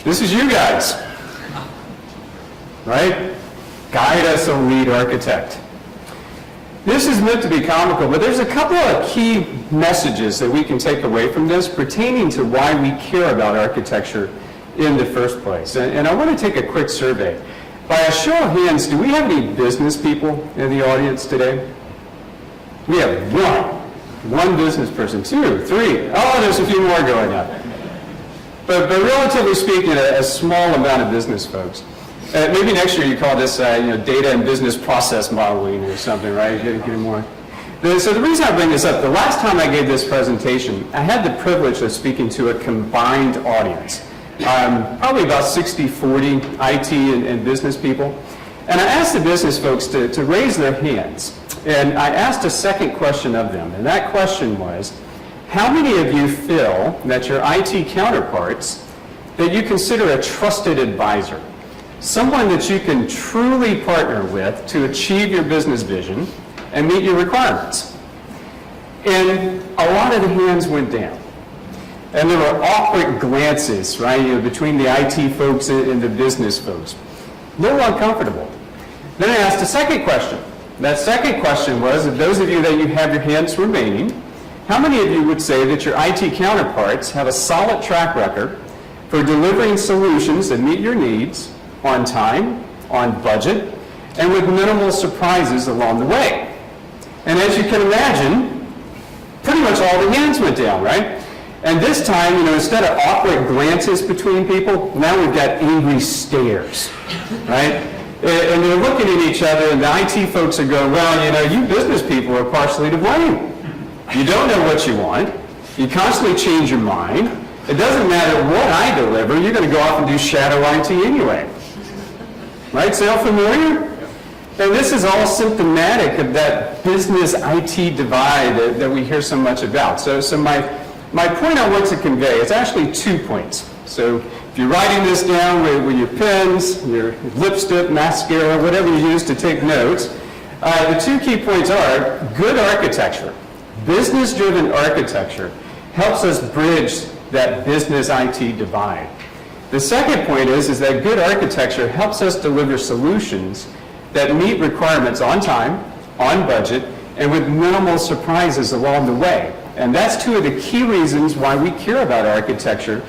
This is you guys, right? Guide us, O lead architect. This is meant to be comical, but there's a couple of key messages that we can take away from this pertaining to why we care about architecture in the first place. And I want to take a quick survey. By a show of hands, do we have any business people in the audience today? We have one business person, 2, 3. Oh, there's a few more going on. But relatively speaking, a small amount of business folks. Maybe next year you call this data and business process modeling or something, right? Getting more. So the reason I bring this up, the last time I gave this presentation, I had the privilege of speaking to a combined audience. Probably about 60-40 IT and business people. And I asked the business folks to raise their hands. And I asked a second question of them. And that question was, how many of you feel that your IT counterparts, that you consider a trusted advisor? Someone that you can truly partner with to achieve your business vision and meet your requirements. And a lot of the hands went down. And there were awkward glances, right, between the IT folks and the business folks. A little uncomfortable. Then I asked a second question. That second question was, of those of you that you have your hands remaining, how many of you would say that your IT counterparts have a solid track record for delivering solutions that meet your needs on time, on budget, and with minimal surprises along the way? And as you can imagine, pretty much all the hands went down, right? And this time, instead of awkward glances between people, now we've got angry stares, right? And they're looking at each other, and the IT folks are going, well, you business people are partially to blame. You don't know what you want. You constantly change your mind. It doesn't matter what I deliver, you're going to go off and do shadow IT anyway. Right? Sound familiar? And this is all symptomatic of that business IT divide that we hear so much about. So my point I want to convey is actually 2 points. So if you're writing this down with your pens, your lipstick, mascara, whatever you use to take notes, the 2 key points are good architecture. Business-driven architecture helps us bridge that business IT divide. The second point is that good architecture helps us deliver solutions that meet requirements on time, on budget, and with minimal surprises along the way. And that's 2 of the key reasons why we care about architecture